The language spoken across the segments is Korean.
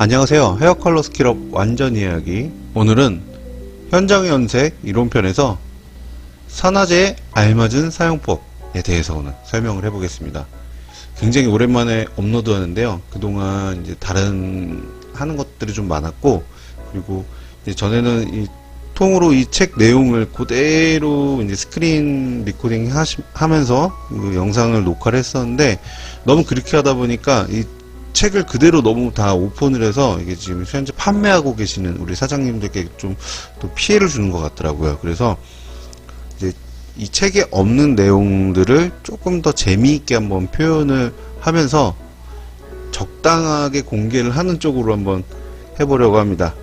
안녕하세요. 헤어컬러 스킬업 완전 이야기. 오늘은 현장연색 이론편에서 산화제에 알맞은 사용법에 대해서 오늘 설명을 해보겠습니다. 굉장히 오랜만에 업로드하는데요. 그동안 이제 다른 하는 것들이 좀 많았고, 그리고 이제 전에는 이 통으로 이 책 내용을 그대로 이제 스크린 리코딩 하면서 그 영상을 녹화를 했었는데, 너무 그렇게 하다 보니까 이 책을 그대로 너무 다 오픈을 해서 이게 지금 현재 판매하고 계시는 우리 사장님들께 좀 또 피해를 주는 것 같더라고요. 그래서 이제 이 책에 없는 내용들을 조금 더 재미있게 한번 표현을 하면서 적당하게 공개를 하는 쪽으로 한번 해보려고 합니다.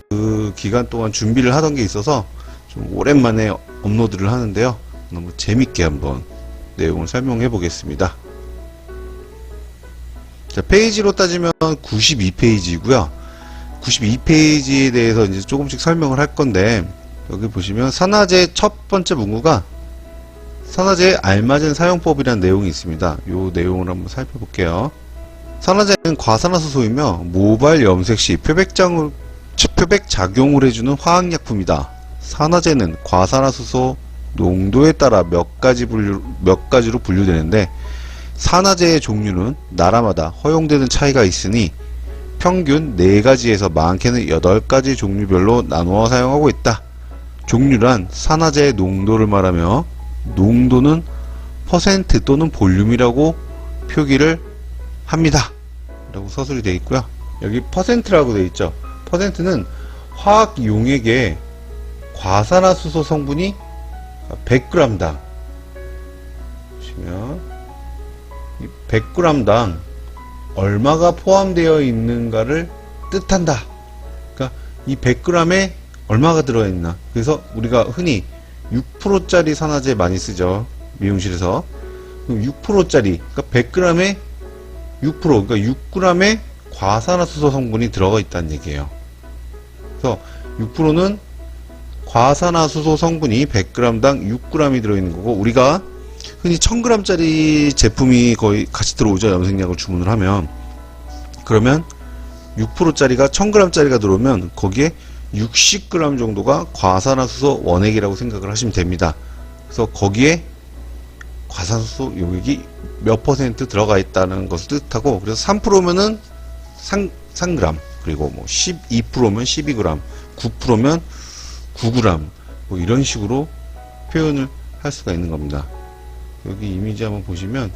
그 기간 동안 준비를 하던 게 있어서 좀 오랜만에 업로드를 하는데요. 너무 재밌게 한번 내용을 설명해 보겠습니다. 자, 페이지로 따지면 92페이지고요. 92페이지에 대해서 이제 조금씩 설명을 할 건데, 여기 보시면 산화제 첫 번째 문구가 산화제에 알맞은 사용법이라는 내용이 있습니다. 이 내용을 한번 살펴볼게요. 산화제는 과산화수소이며 모발 염색 시 표백작용을 해주는 화학약품이다. 산화제는 과산화수소 농도에 따라 몇 가지로 분류되는데, 산화제의 종류는 나라마다 허용되는 차이가 있으니 평균 4가지에서 많게는 8가지 종류별로 나누어 사용하고 있다. 종류란 산화제의 농도를 말하며 농도는 퍼센트 또는 볼륨이라고 표기를 합니다. 라고 서술이 되어 있고요. 여기 퍼센트라고 되어 있죠. 퍼센트는 화학 용액의 과산화수소 성분이 100g당 보시면 100g당 얼마가 포함되어 있는가를 뜻한다. 그러니까 이 100g에 얼마가 들어있나. 그래서 우리가 흔히 6%짜리 산화제 많이 쓰죠. 미용실에서. 6%짜리, 그러니까 100g에 6%, 그러니까 6g의 과산화수소 성분이 들어가 있다는 얘기예요. 그래서 6%는 과산화수소 성분이 100g당 6g이 들어있는 거고, 우리가 흔히 1000g짜리 제품이 거의 같이 들어오죠. 염색약을 주문을 하면. 그러면 6%짜리가 1000g짜리가 들어오면 거기에 60g 정도가 과산화수소 원액이라고 생각을 하시면 됩니다. 그래서 거기에 과산화수소 용액이 몇 퍼센트 들어가 있다는 것을 뜻하고, 그래서 3%면은 3g, 그리고 뭐 12%면 12g, 9%면 9g, 뭐 이런 식으로 표현을 할 수가 있는 겁니다. 여기 이미지 한번 보시면,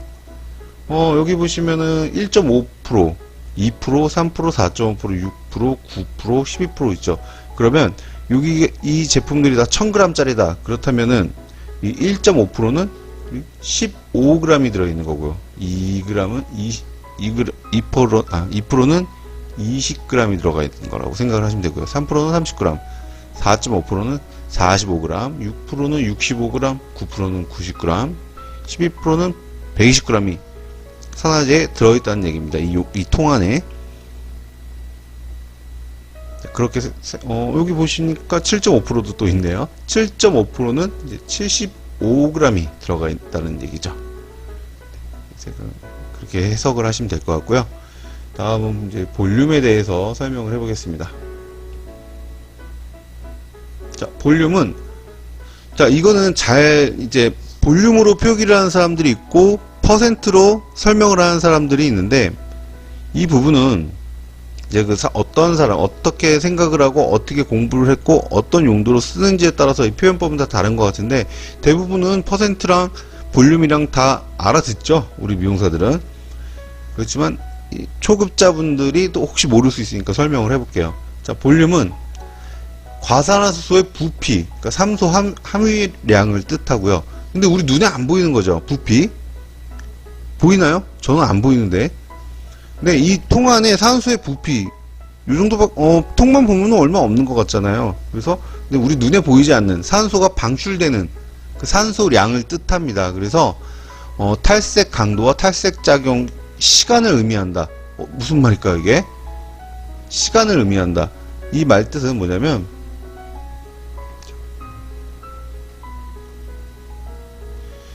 여기 보시면은 1.5%, 2%, 3%, 4.5%, 6%, 9%, 12% 있죠. 그러면 여기 이 제품들이 다 1000g짜리다. 그렇다면은 이 1.5%는 15g이 들어있는 거고요. 2g은 2%는 20g이 들어가 있는 거라고 생각을 하시면 되고요. 3%는 30g, 4.5%는 45g, 6%는 65g, 9%는 90g, 12%는 120g이 산화제에 들어있다는 얘기입니다. 이 통 안에. 그렇게, 여기 보시니까 7.5%도 또 있네요. 7.5%는 이제 75g이 들어가 있다는 얘기죠. 그렇게 해석을 하시면 될 것 같고요. 다음은 이제 볼륨에 대해서 설명을 해보겠습니다. 자, 볼륨은, 자, 이거는 이제, 볼륨으로 표기를 하는 사람들이 있고 퍼센트로 설명을 하는 사람들이 있는데, 이 부분은 이제 어떤 사람 어떻게 생각을 하고 어떻게 공부를 했고 어떤 용도로 쓰는지에 따라서 이 표현법은 다 다른 것 같은데, 대부분은 퍼센트랑 볼륨이랑 다 알아듣죠, 우리 미용사들은. 그렇지만 초급자분들이 또 혹시 모를 수 있으니까 설명을 해볼게요. 자, 볼륨은 과산화수소의 부피, 그러니까 산소 함유량을 뜻하고요. 근데 우리 눈에 안 보이는 거죠. 부피 보이나요? 저는 안 보이는데. 근데 이 통 안에 산소의 부피 이 정도밖에 통만 보면 얼마 없는 것 같잖아요. 그래서 근데 우리 눈에 보이지 않는 산소가 방출되는 그 산소량을 뜻합니다. 그래서 탈색 강도와 탈색 작용 시간을 의미한다. 무슨 말일까요, 이게? 시간을 의미한다. 이 말 뜻은 뭐냐면,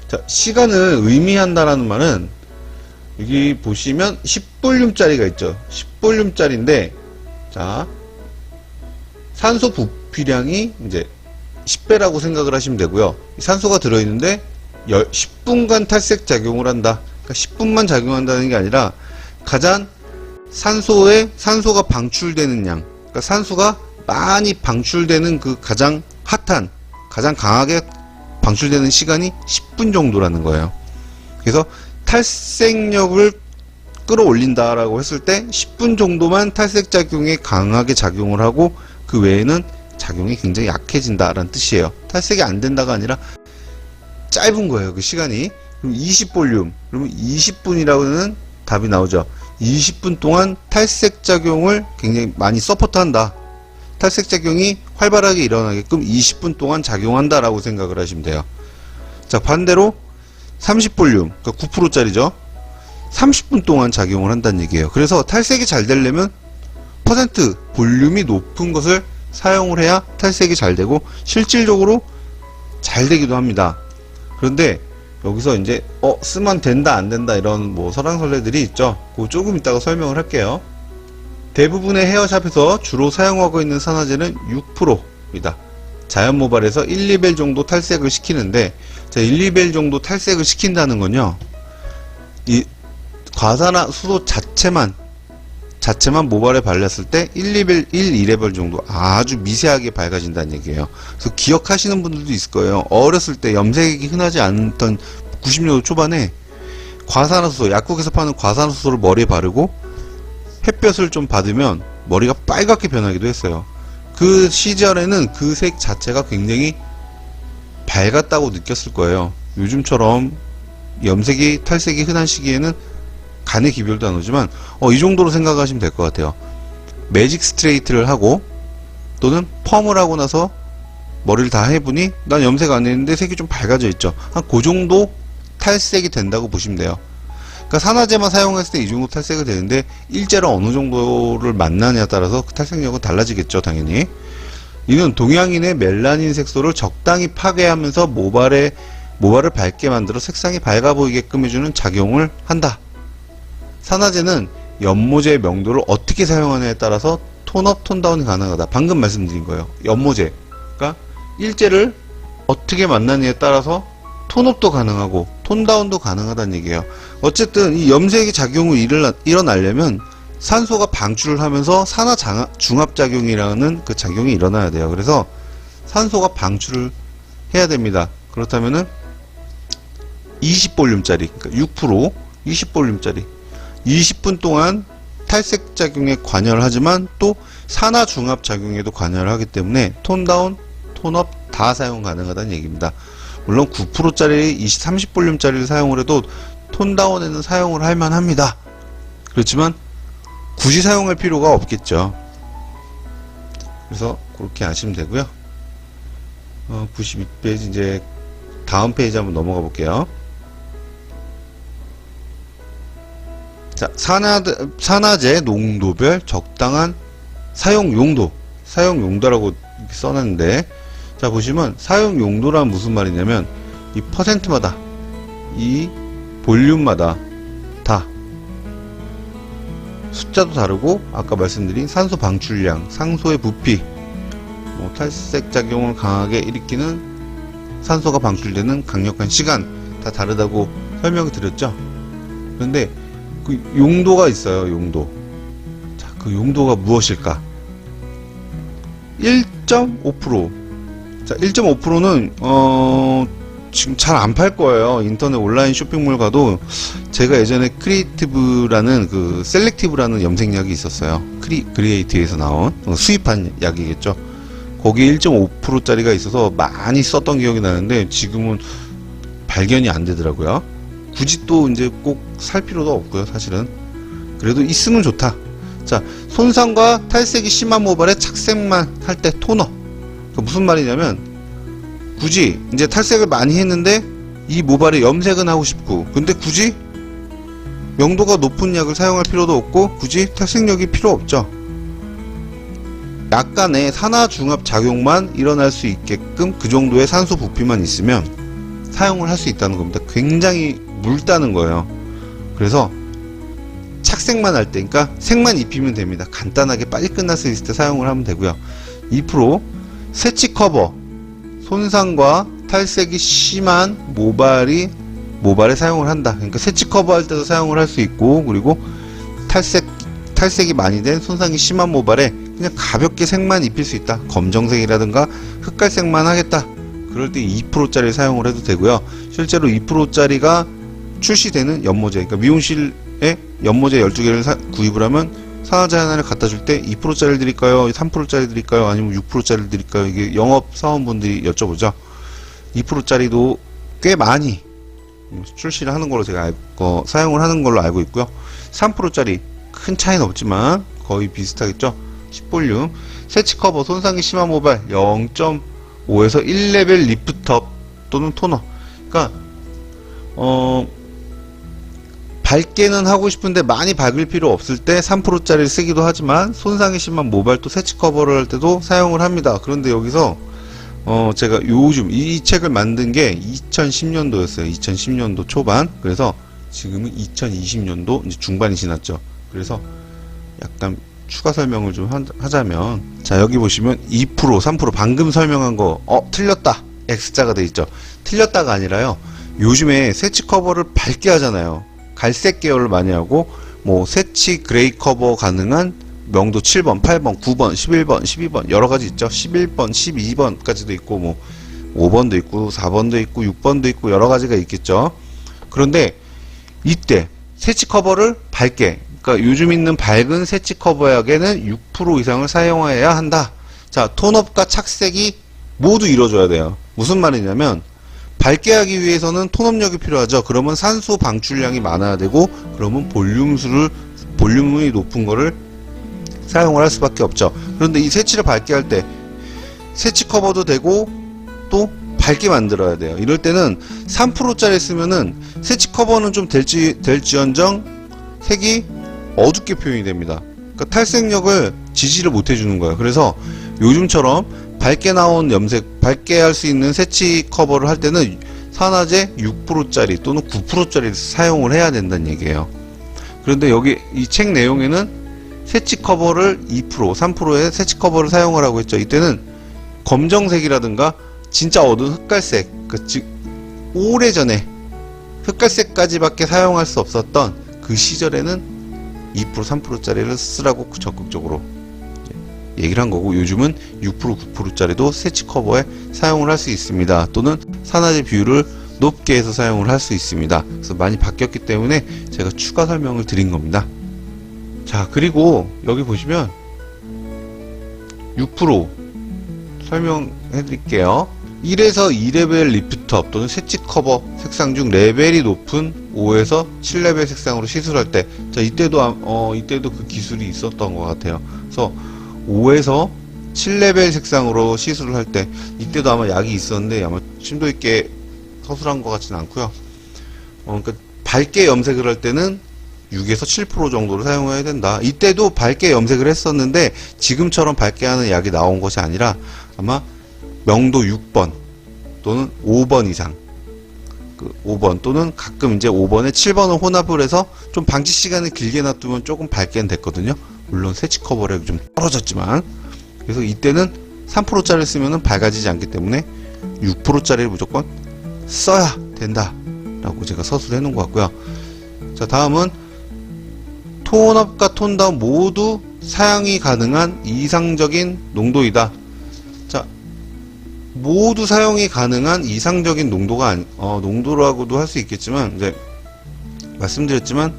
자, 시간을 의미한다라는 말은 여기 보시면 10볼륨짜리가 있죠. 10볼륨짜리인데, 자, 산소 부피량이 이제 10배라고 생각을 하시면 되고요. 산소가 들어있는데 10분간 탈색 작용을 한다. 그러니까 10분만 작용한다는 게 아니라 가장 산소가 방출되는 양, 그러니까 산소가 많이 방출되는 그 가장 핫한, 가장 강하게 방출되는 시간이 10분 정도라는 거예요. 그래서 탈색력을 끌어올린다라고 했을 때 10분 정도만 탈색 작용에 강하게 작용을 하고 그 외에는 작용이 굉장히 약해진다라는 뜻이에요. 탈색이 안 된다가 아니라 짧은 거예요. 그 시간이. 그럼 20볼륨, 그러면 20분이라고는 답이 나오죠. 20분 동안 탈색 작용을 굉장히 많이 서포트한다. 탈색 작용이 활발하게 일어나게끔 20분 동안 작용한다라고 생각을 하시면 돼요. 자, 반대로 30볼륨, 그러니까 9%짜리죠. 30분 동안 작용을 한다는 얘기예요. 그래서 탈색이 잘 되려면 퍼센트 볼륨이 높은 것을 사용을 해야 탈색이 잘 되고 실질적으로 잘 되기도 합니다. 그런데 여기서 이제 쓰면 된다 안 된다 이런 뭐 설왕설래들이 있죠. 그거 조금 이따가 설명을 할게요. 대부분의 헤어샵에서 주로 사용하고 있는 산화제는 6%입니다. 자연 모발에서 1, 2벨 정도 탈색을 시키는데, 자, 1, 2벨 정도 탈색을 시킨다는 건요, 이 과산화수소 자체만 모발에 발랐을 때 1, 2레벨 정도 아주 미세하게 밝아진다는 얘기예요. 그래서 기억하시는 분들도 있을 거예요. 어렸을 때 염색이 흔하지 않던 90년도 초반에 과산화수소, 약국에서 파는 과산화수소를 머리에 바르고 햇볕을 좀 받으면 머리가 빨갛게 변하기도 했어요. 그 시절에는 그 색 자체가 굉장히 밝았다고 느꼈을 거예요. 요즘처럼 염색이, 탈색이 흔한 시기에는 간의 기별도 안 오지만 이 정도로 생각하시면 될 것 같아요. 매직 스트레이트를 하고 또는 펌을 하고 나서 머리를 다 해보니 난 염색 안 했는데 색이 좀 밝아져 있죠. 한 그 정도 탈색이 된다고 보시면 돼요. 그러니까 산화제만 사용했을 때 이 정도 탈색이 되는데 일제로 어느 정도를 만나냐에 따라서 그 탈색력은 달라지겠죠, 당연히. 이는 동양인의 멜라닌 색소를 적당히 파괴하면서 모발을 밝게 만들어 색상이 밝아 보이게끔 해주는 작용을 한다. 산화제는 연모제의 명도를 어떻게 사용하느냐에 따라서 톤업, 톤다운이 가능하다. 방금 말씀드린 거예요. 연모제. 그러니까 일제를 어떻게 만나느냐에 따라서 톤업도 가능하고 톤다운도 가능하다는 얘기예요. 어쨌든 이 염색의 작용이 일어나려면 산소가 방출을 하면서 산화중합작용이라는 그 작용이 일어나야 돼요. 그래서 산소가 방출을 해야 됩니다. 그렇다면은 20볼륨짜리, 그러니까 6%, 20볼륨짜리 20분 동안 탈색 작용에 관여를 하지만 또 산화중합 작용에도 관여를 하기 때문에 톤다운, 톤업 다 사용 가능하다는 얘기입니다. 물론 9%짜리 30볼륨짜리를 사용을 해도 톤다운에는 사용을 할 만합니다. 그렇지만 굳이 사용할 필요가 없겠죠. 그래서 그렇게 아시면 되고요. 92페이지 이제 다음 페이지 한번 넘어가 볼게요. 자, 산화제 농도별 적당한 사용 용도라고 써놨는데, 자, 보시면 사용 용도란 무슨 말이냐면 이 퍼센트마다, 이 볼륨마다 다 숫자도 다르고 아까 말씀드린 산소 방출량, 산소의 부피, 뭐 탈색 작용을 강하게 일으키는 산소가 방출되는 강력한 시간 다 다르다고 설명을 드렸죠. 그런데 그 용도가 있어요. 용도. 자, 그 용도가 무엇일까? 1.5%. 자, 1.5%는 지금 잘 안 팔 거예요. 인터넷 온라인 쇼핑몰 가도. 제가 예전에 크리에이티브라는 그 셀렉티브라는 염색약이 있었어요. 크리에이티브에서 나온 수입한 약이겠죠. 거기에 1.5%짜리가 있어서 많이 썼던 기억이 나는데 지금은 발견이 안 되더라고요. 굳이 또 이제 꼭 살 필요도 없고요, 사실은. 그래도 있으면 좋다. 자, 손상과 탈색이 심한 모발에 착색만 할 때 토너. 그러니까 무슨 말이냐면, 굳이 이제 탈색을 많이 했는데 이 모발에 염색은 하고 싶고, 근데 굳이 명도가 높은 약을 사용할 필요도 없고 굳이 탈색력이 필요 없죠. 약간의 산화중합 작용만 일어날 수 있게끔 그 정도의 산소 부피만 있으면 사용을 할 수 있다는 겁니다. 굉장히 묽다는 거예요. 그래서 착색만 할 때, 그러니까 색만 입히면 됩니다. 간단하게 빨리 끝날 수 있을 때 사용을 하면 되고요. 2% 새치 커버, 손상과 탈색이 심한 모발에 사용을 한다. 그러니까 새치 커버 할 때도 사용을 할 수 있고, 그리고 탈색이 많이 된 손상이 심한 모발에 그냥 가볍게 색만 입힐 수 있다. 검정색이라든가 흑갈색만 하겠다. 그럴 때 2%짜리 사용을 해도 되고요. 실제로 2%짜리가 출시되는 연모제, 그러니까 미용실에 연모제 12개를 구입을 하면 산화제 하나를 갖다 줄 때 2%짜리 드릴까요? 3%짜리 드릴까요? 아니면 6%짜리 드릴까요? 이게 영업 사원분들이 여쭤보죠. 2%짜리도 꽤 많이 출시를 하는 걸로 제가 사용을 하는 걸로 알고 있고요. 3%짜리 큰 차이는 없지만 거의 비슷하겠죠. 10볼륨 새치 커버, 손상이 심한 모발 0.5에서 1레벨 리프트업 또는 토너. 그러니까 밝게는 하고 싶은데 많이 밝을 필요 없을 때 3%짜리를 쓰기도 하지만 손상이 심한 모발 또 새치 커버를 할 때도 사용을 합니다. 그런데 여기서 제가 요즘 이 책을 만든 게 2010년도였어요. 2010년도 초반. 그래서 지금은 2020년도 이제 중반이 지났죠. 그래서 약간 추가 설명을 좀 하자면, 자, 여기 보시면 2%, 3% 방금 설명한 거 틀렸다. X자가 돼 있죠. 틀렸다가 아니라요. 요즘에 새치 커버를 밝게 하잖아요. 갈색 계열을 많이 하고, 뭐 새치 그레이 커버 가능한 명도 7번, 8번, 9번, 11번, 12번 여러 가지 있죠. 11번, 12번까지도 있고, 뭐 5번도 있고, 4번도 있고, 6번도 있고 여러 가지가 있겠죠. 그런데 이때 새치 커버를 밝게, 그러니까 요즘 있는 밝은 새치 커버약에는 6% 이상을 사용해야 한다. 자, 톤업과 착색이 모두 이루어져야 돼요. 무슨 말이냐면 밝게 하기 위해서는 톤업력이 필요하죠. 그러면 산소 방출량이 많아야 되고, 그러면 볼륨이 높은 거를 사용을 할 수밖에 없죠. 그런데 이 새치를 밝게 할 때 새치 커버도 되고 또 밝게 만들어야 돼요. 이럴 때는 3%짜리 쓰면은 새치 커버는 좀 될지언정 색이 어둡게 표현이 됩니다. 그러니까 탈색력을 지지를 못 해주는 거예요. 그래서 요즘처럼 밝게 나온 염색, 밝게 할 수 있는 새치 커버를 할 때는 산화제 6%짜리 또는 9%짜리를 사용을 해야 된다는 얘기예요. 그런데 여기 이 책 내용에는 새치 커버를 2%, 3%의 새치 커버를 사용하라고 했죠. 이때는 검정색이라든가 진짜 어두운 흑갈색, 즉 오래전에 흑갈색까지밖에 사용할 수 없었던 그 시절에는 2%, 3%짜리를 쓰라고 적극적으로 얘기를 한 거고, 요즘은 6%, 9%짜리도 새치 커버에 사용을 할 수 있습니다. 또는 산화제 비율을 높게 해서 사용을 할 수 있습니다. 그래서 많이 바뀌었기 때문에 제가 추가 설명을 드린 겁니다. 자, 그리고 여기 보시면 6% 설명해 드릴게요. 1에서 2레벨 리프트업 또는 새치 커버 색상 중 레벨이 높은 5에서 7레벨 색상으로 시술할 때, 자, 이때도 그 기술이 있었던 것 같아요. 그래서 5에서 7레벨 색상으로 시술을 할 때, 이때도 아마 약이 있었는데 아마 심도 있게 서술한 것 같지는 않고요. 그러니까 밝게 염색을 할 때는 6에서 7% 정도를 사용해야 된다. 이때도 밝게 염색을 했었는데 지금처럼 밝게 하는 약이 나온 것이 아니라 아마 명도 6번 또는 5번 이상, 그 5번 또는 가끔 이제 5번에 7번을 혼합을 해서 좀 방치 시간을 길게 놔두면 조금 밝게는 됐거든요. 물론 새치 커버력이 좀 떨어졌지만. 그래서 이때는 3%짜리를 쓰면은 밝아지지 않기 때문에 6%짜리를 무조건 써야 된다 라고 제가 서술해 놓은 것 같고요. 자, 다음은 톤업과 톤다운 모두 사용이 가능한 이상적인 농도이다. 자, 모두 사용이 가능한 이상적인 농도가 농도라고도 할 수 있겠지만, 이제 말씀드렸지만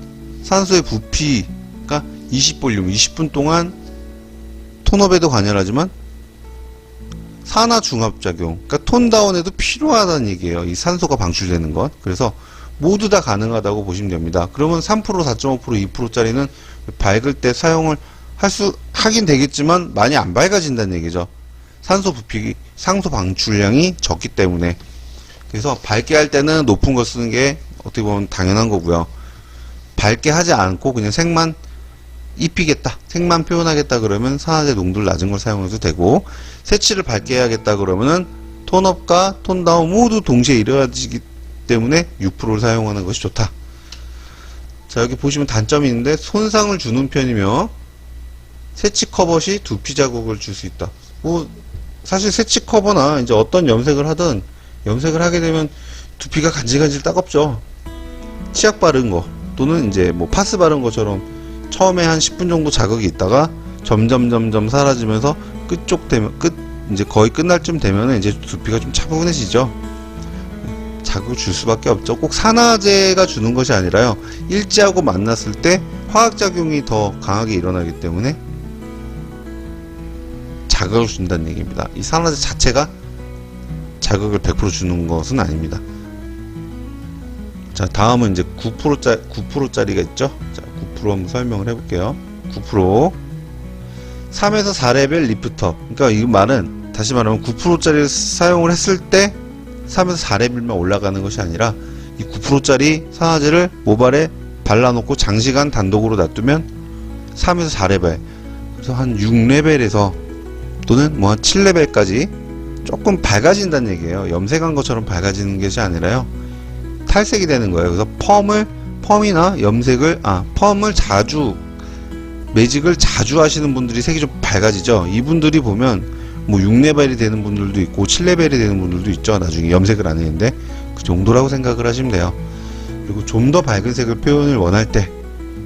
산소의 부피가 20볼륨 20분 동안 톤업에도 관여하지만 산화 중합작용, 그러니까 톤다운에도 필요하다는 얘기예요. 이 산소가 방출되는 것. 그래서 모두 다 가능하다고 보시면 됩니다. 그러면 3%, 4.5%, 2%짜리는 밝을 때 사용을 하긴 되겠지만 많이 안 밝아진다는 얘기죠. 산소 방출량이 적기 때문에. 그래서 밝게 할 때는 높은 거 쓰는 게 어떻게 보면 당연한 거고요. 밝게 하지 않고 그냥 색만 입히겠다, 색만 표현하겠다 그러면 산화제 농도를 낮은 걸 사용해도 되고, 새치를 밝게 해야겠다 그러면은 톤업과 톤다운 모두 동시에 이루어지기 때문에 6%를 사용하는 것이 좋다. 자, 여기 보시면 단점이 있는데 손상을 주는 편이며 세치 커버 시 두피 자국을 줄 수 있다. 뭐 사실 세치 커버나 이제 어떤 염색을 하든 염색을 하게 되면 두피가 간질간질 따갑죠. 치약 바른 거 또는 이제 뭐 파스 바른 것처럼 처음에 한 10분 정도 자극이 있다가 점점 사라지면서 끝쪽 되면 이제 거의 끝날 쯤 되면은 이제 두피가 좀 차분해지죠. 자극을 줄 수밖에 없죠. 꼭 산화제가 주는 것이 아니라요. 일제하고 만났을 때 화학작용이 더 강하게 일어나기 때문에 자극을 준다는 얘기입니다. 이 산화제 자체가 자극을 100% 주는 것은 아닙니다. 자, 다음은 이제 9%짜리가 있죠. 자, 9% 한번 설명을 해볼게요. 9% 3에서 4레벨 리프터. 그러니까 이 말은 다시 말하면 9%짜리를 사용을 했을 때 3에서 4레벨만 올라가는 것이 아니라 이 9%짜리 산화제를 모발에 발라놓고 장시간 단독으로 놔두면 3에서 4레벨, 그래서 한 6레벨에서 또는 뭐 한 7레벨까지 조금 밝아진다는 얘기예요. 염색한 것처럼 밝아지는 것이 아니라요. 탈색이 되는 거예요. 그래서 펌이나 염색을, 펌을 자주, 매직을 자주 하시는 분들이 색이 좀 밝아지죠. 이분들이 보면 뭐 6레벨이 되는 분들도 있고 7레벨이 되는 분들도 있죠. 나중에 염색을 안 했는데 그 정도라고 생각을 하시면 돼요. 그리고 좀 더 밝은 색을 표현을 원할 때,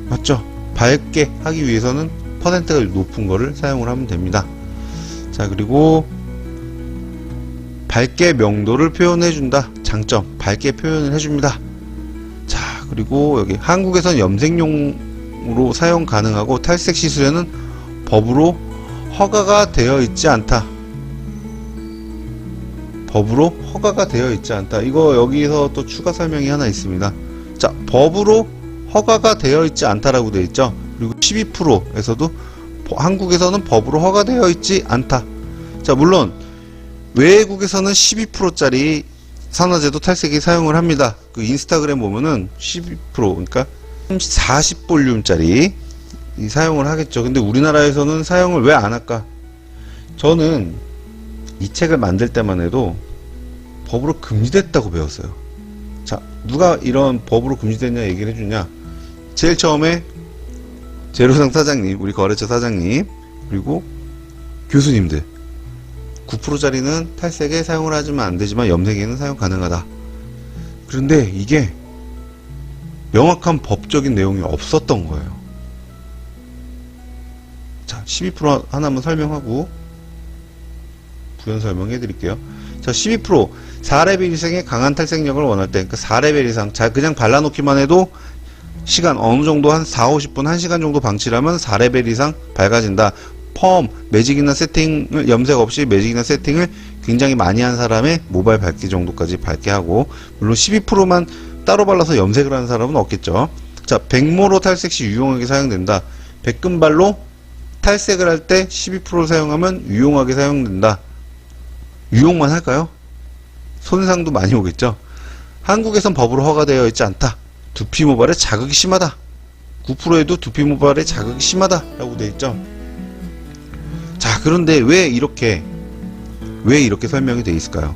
맞죠? 밝게 하기 위해서는 퍼센트가 높은 거를 사용을 하면 됩니다. 자, 그리고 밝게 명도를 표현해준다. 장점, 밝게 표현을 해줍니다. 자, 그리고 여기 한국에선 염색용으로 사용 가능하고 탈색 시술에는 법으로 허가가 되어 있지 않다. 법으로 허가가 되어 있지 않다. 이거 여기서 또 추가 설명이 하나 있습니다. 자, 법으로 허가가 되어 있지 않다라고 되어 있죠. 그리고 12%에서도 한국에서는 법으로 허가되어 있지 않다. 자, 물론 외국에서는 12%짜리 산화제도 탈색에 사용을 합니다. 그 인스타그램 보면은 12% 그러니까 40볼륨짜리 사용을 하겠죠. 근데 우리나라에서는 사용을 왜 안 할까? 저는 이 책을 만들 때만 해도 법으로 금지됐다고 배웠어요. 자, 누가 이런 법으로 금지됐냐 얘기를 해주냐? 제일 처음에 제로상 사장님, 우리 거래처 사장님, 그리고 교수님들. 9%짜리는 탈색에 사용을 하지만 안 되지만 염색에는 사용 가능하다. 그런데 이게 명확한 법적인 내용이 없었던 거예요. 자, 12% 하나만 설명하고 부연 설명해 드릴게요. 자, 12% 4레벨 이상의 강한 탈색력을 원할 때, 그러니까 4레벨 이상, 자, 그냥 발라놓기만 해도 시간 어느 정도 한 4, 50분, 1시간 정도 방치를 하면 4레벨 이상 밝아진다. 펌, 매직이나 세팅을, 염색 없이 매직이나 세팅을 굉장히 많이 한 사람의 모발 밝기 정도까지 밝게 하고, 물론 12%만 따로 발라서 염색을 하는 사람은 없겠죠. 자, 백모로 탈색 시 유용하게 사용된다. 백금발로 탈색을 할 때 12%를 사용하면 유용하게 사용된다. 유용만 할까요? 손상도 많이 오겠죠. 한국에선 법으로 허가되어 있지 않다. 두피 모발에 자극이 심하다. 9%에도 두피 모발에 자극이 심하다 라고 되어 있죠. 자, 그런데 왜 이렇게 설명이 되어 있을까요?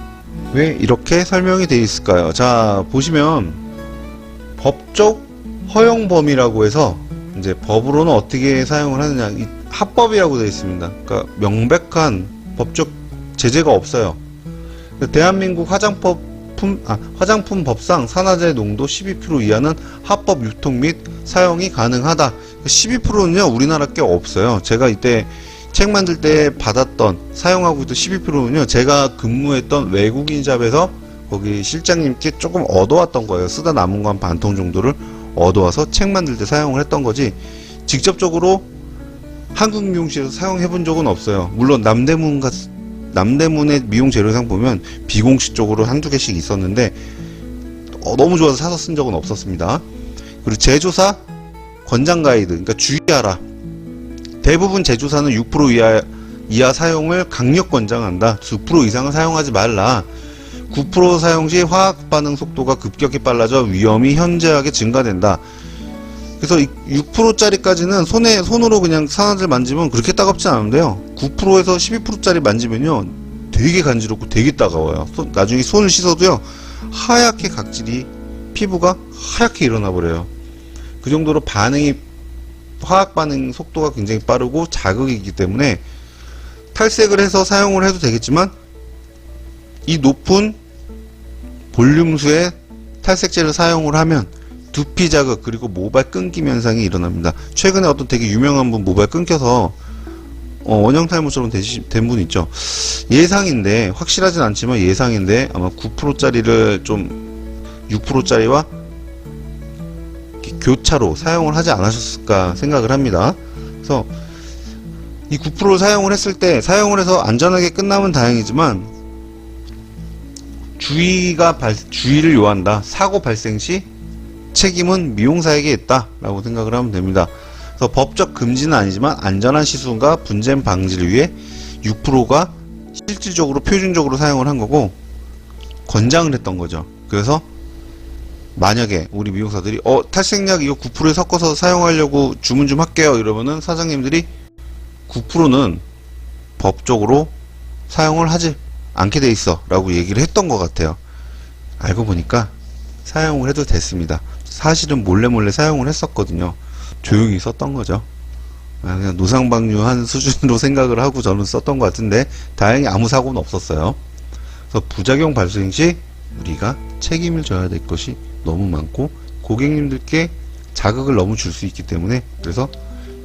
왜 이렇게 설명이 되어 있을까요? 자, 보시면 법적 허용 범위라고 해서 이제 법으로는 어떻게 사용을 하느냐, 이 합법이라고 되어 있습니다. 그러니까 명백한 법적 제재가 없어요. 대한민국 화장품 법상 산화제 농도 12% 이하는 합법 유통 및 사용이 가능하다. 12%는요 우리나라 꽤 없어요. 제가 이때 책 만들 때 받았던 사용하고 있던 12%는요 제가 근무했던 외국인 샵에서 거기 실장님께 조금 얻어왔던 거예요. 쓰다 남은 거 한 반통 정도를 얻어와서 책 만들 때 사용을 했던 거지 직접적으로 한국 미용실에서 사용해 본 적은 없어요. 물론 남대문의 미용 재료상 보면 비공식 쪽으로 한두 개씩 있었는데 너무 좋아서 사서 쓴 적은 없었습니다. 그리고 제조사 권장 가이드, 그러니까 주의하라. 대부분 제조사는 6% 이하 사용을 강력 권장한다. 9% 이상은 사용하지 말라. 9% 사용 시 화학 반응 속도가 급격히 빨라져 위험이 현저하게 증가된다. 그래서 6%짜리까지는 손으로 그냥 산화제를 만지면 그렇게 따갑지 않은데요. 9%에서 12%짜리 만지면요 되게 간지럽고 되게 따가워요. 나중에 손을 씻어도요 하얗게 각질이 피부가 하얗게 일어나 버려요. 그 정도로 화학 반응 속도가 굉장히 빠르고 자극이기 때문에 탈색을 해서 사용을 해도 되겠지만 이 높은 볼륨수의 탈색제를 사용을 하면 두피 자극 그리고 모발 끊김 현상이 일어납니다. 최근에 어떤 되게 유명한 분 모발 끊겨서 원형 탈모처럼 된 분 있죠. 예상인데 확실하진 않지만 예상인데 아마 9%짜리를 좀 6%짜리와 교차로 사용을 하지 않으셨을까 생각을 합니다. 그래서 이 9%를 사용을 했을 때 사용을 해서 안전하게 끝나면 다행이지만 주의를 요한다. 사고 발생 시 책임은 미용사에게 있다 라고 생각을 하면 됩니다. 그래서 법적 금지는 아니지만 안전한 시술과 분쟁 방지를 위해 6%가 실질적으로 표준적으로 사용을 한 거고 권장을 했던 거죠. 그래서 만약에 우리 미용사들이 탈색약 이거 9%에 섞어서 사용하려고 주문 좀 할게요 이러면은 사장님들이 9%는 법적으로 사용을 하지 않게 돼 있어 라고 얘기를 했던 것 같아요. 알고 보니까 사용을 해도 됐습니다. 사실은 몰래 사용을 했었거든요. 조용히 썼던 거죠. 그냥 노상방뇨한 수준으로 생각을 하고 저는 썼던 것 같은데 다행히 아무 사고는 없었어요. 그래서 부작용 발생 시 우리가 책임을 져야 될 것이 너무 많고 고객님들께 자극을 너무 줄 수 있기 때문에 그래서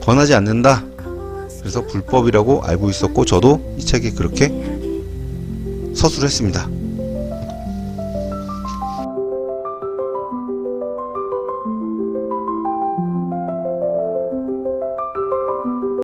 권하지 않는다. 그래서 불법이라고 알고 있었고 저도 이 책에 그렇게 서술했습니다.